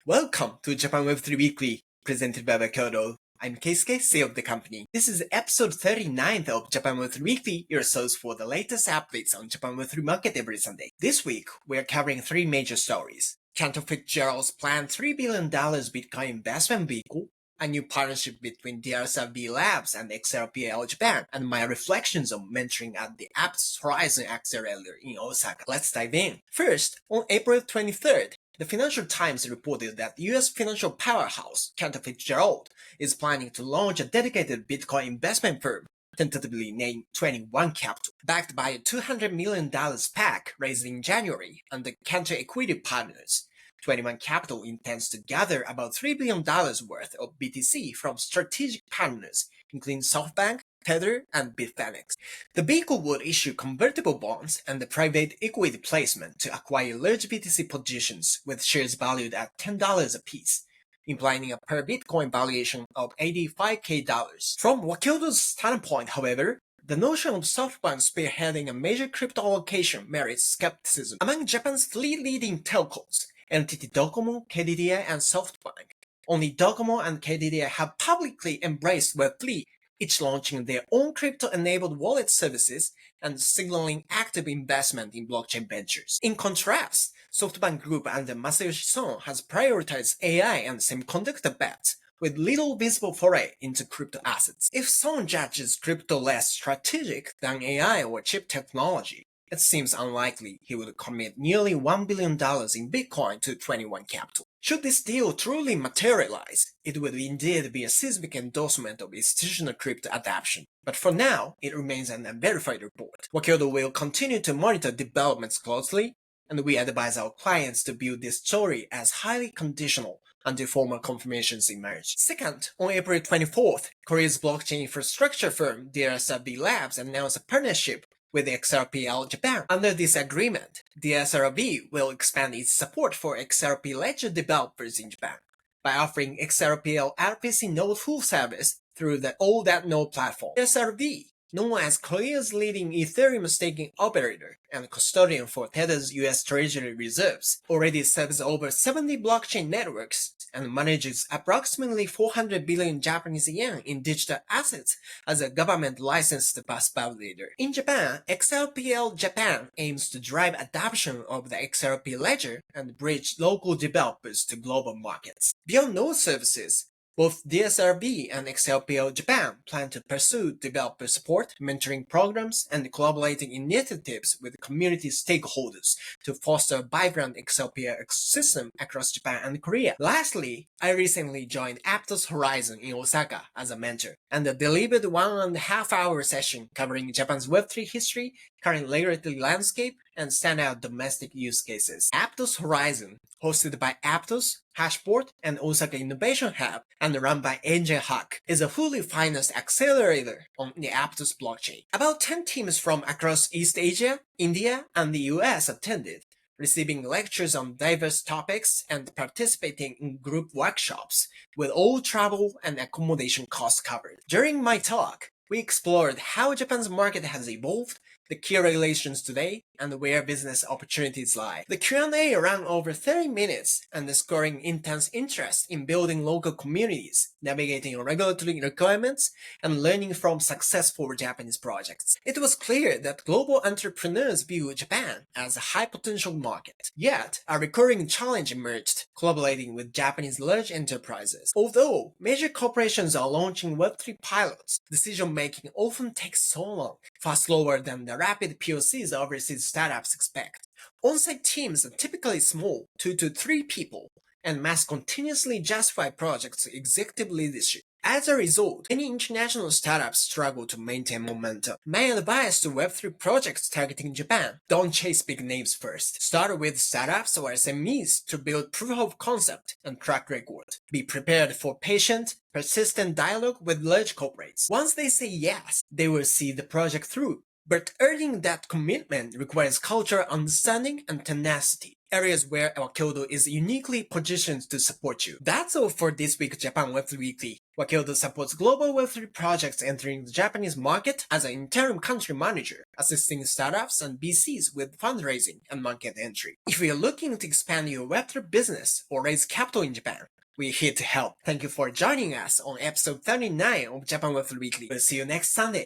Welcome to Japan Web3 Weekly, presented by Wakyodo. I'm Keisuke, CEO of the company. This is episode 39 of Japan Web3 Weekly, your source for the latest updates on Japan Web3 market every Sunday. This week, we are covering three major stories. Cantor Fitzgerald's planned $3 billion Bitcoin investment vehicle, a new partnership between DSRV Labs and XRPL Japan, and my reflections on mentoring at the Aptos Horizon XRPL in Osaka. Let's dive in. First, on April 23rd, the Financial Times reported that U.S. financial powerhouse Cantor Fitzgerald is planning to launch a dedicated Bitcoin investment firm, tentatively named 21 Capital, backed by a $200 million pack raised in January under Cantor Equity Partners. 21 Capital intends to gather about $3 billion worth of BTC from strategic partners, including SoftBank, Tether, and Bitfinex. The vehicle would issue convertible bonds and a private equity placement to acquire large BTC positions with shares valued at $10 apiece, implying a per Bitcoin valuation of $85,000. From Wakyodo's standpoint, however, the notion of SoftBank spearheading a major crypto allocation merits skepticism. Among Japan's three leading telcos, NTT Docomo, KDDI, and SoftBank, only Docomo and KDDI have publicly embraced Web3, each launching their own crypto-enabled wallet services and signaling active investment in blockchain ventures. In contrast, SoftBank Group under Masayoshi Son has prioritized AI and semiconductor bets, with little visible foray into crypto assets. If Son judges crypto less strategic than AI or chip technology, it seems unlikely he would commit nearly $1 billion in Bitcoin to 21 Capital. Should this deal truly materialize, it would indeed be a seismic endorsement of institutional crypto adoption. But for now, it remains an unverified report. Wakyodo will continue to monitor developments closely, and we advise our clients to view this story as highly conditional until formal confirmations emerge. Second, on April 24th, Korea's blockchain infrastructure firm DSRV Labs announced a partnership with XRPL Japan. Under this agreement, DSRV will expand its support for XRP Ledger developers in Japan by offering XRPL RPC node full service through the All That Node platform. DSRV, known as Korea's leading Ethereum staking operator and custodian for Tether's US Treasury reserves, already serves over 70 blockchain networks and manages approximately 400 billion Japanese yen in digital assets as a government-licensed bus validator. In Japan, XRPL Japan aims to drive adoption of the XRP Ledger and bridge local developers to global markets. Beyond node services, both DSRV and XRPL Japan plan to pursue developer support, mentoring programs, and collaborating initiatives with community stakeholders to foster a vibrant XRPL ecosystem across Japan and Korea. Lastly, I recently joined Aptos Horizon in Osaka as a mentor and delivered a 1.5-hour session covering Japan's Web3 history, current regulatory landscape, and standout domestic use cases. Aptos Horizon, hosted by Aptos, Hashboard, and Osaka Innovation Hub, and run by Angel Huck, is a fully financed accelerator on the Aptos blockchain. About 10 teams from across East Asia, India, and the US attended, receiving lectures on diverse topics and participating in group workshops, with all travel and accommodation costs covered. During my talk, we explored how Japan's market has evolved, the key regulations today, and where business opportunities lie. The Q&A ran over 30 minutes, underscoring intense interest in building local communities, navigating regulatory requirements, and learning from successful Japanese projects. It was clear that global entrepreneurs view Japan as a high-potential market. Yet, a recurring challenge emerged, collaborating with Japanese large enterprises. Although major corporations are launching Web3 pilots, decision-making often takes so long, far slower than the rapid POCs overseas startups expect. On-site teams are typically small, 2 to 3 people, and must continuously justify projects to executive leadership. As a result, many international startups struggle to maintain momentum. My advice to Web3 projects targeting Japan: don't chase big names first. Start with startups or SMEs to build proof of concept and track record. Be prepared for patient, persistent dialogue with large corporates. Once they say yes, they will see the project through. But earning that commitment requires cultural understanding and tenacity. areas where Wakyodo is uniquely positioned to support you. That's all for this week's Japan Web3 Weekly. Wakyodo supports global Web3 projects entering the Japanese market as an interim country manager, assisting startups and VCs with fundraising and market entry. If you're looking to expand your Web3 business or raise capital in Japan, we're here to help. Thank you for joining us on episode 39 of Japan Web3 Weekly. We'll see you next Sunday.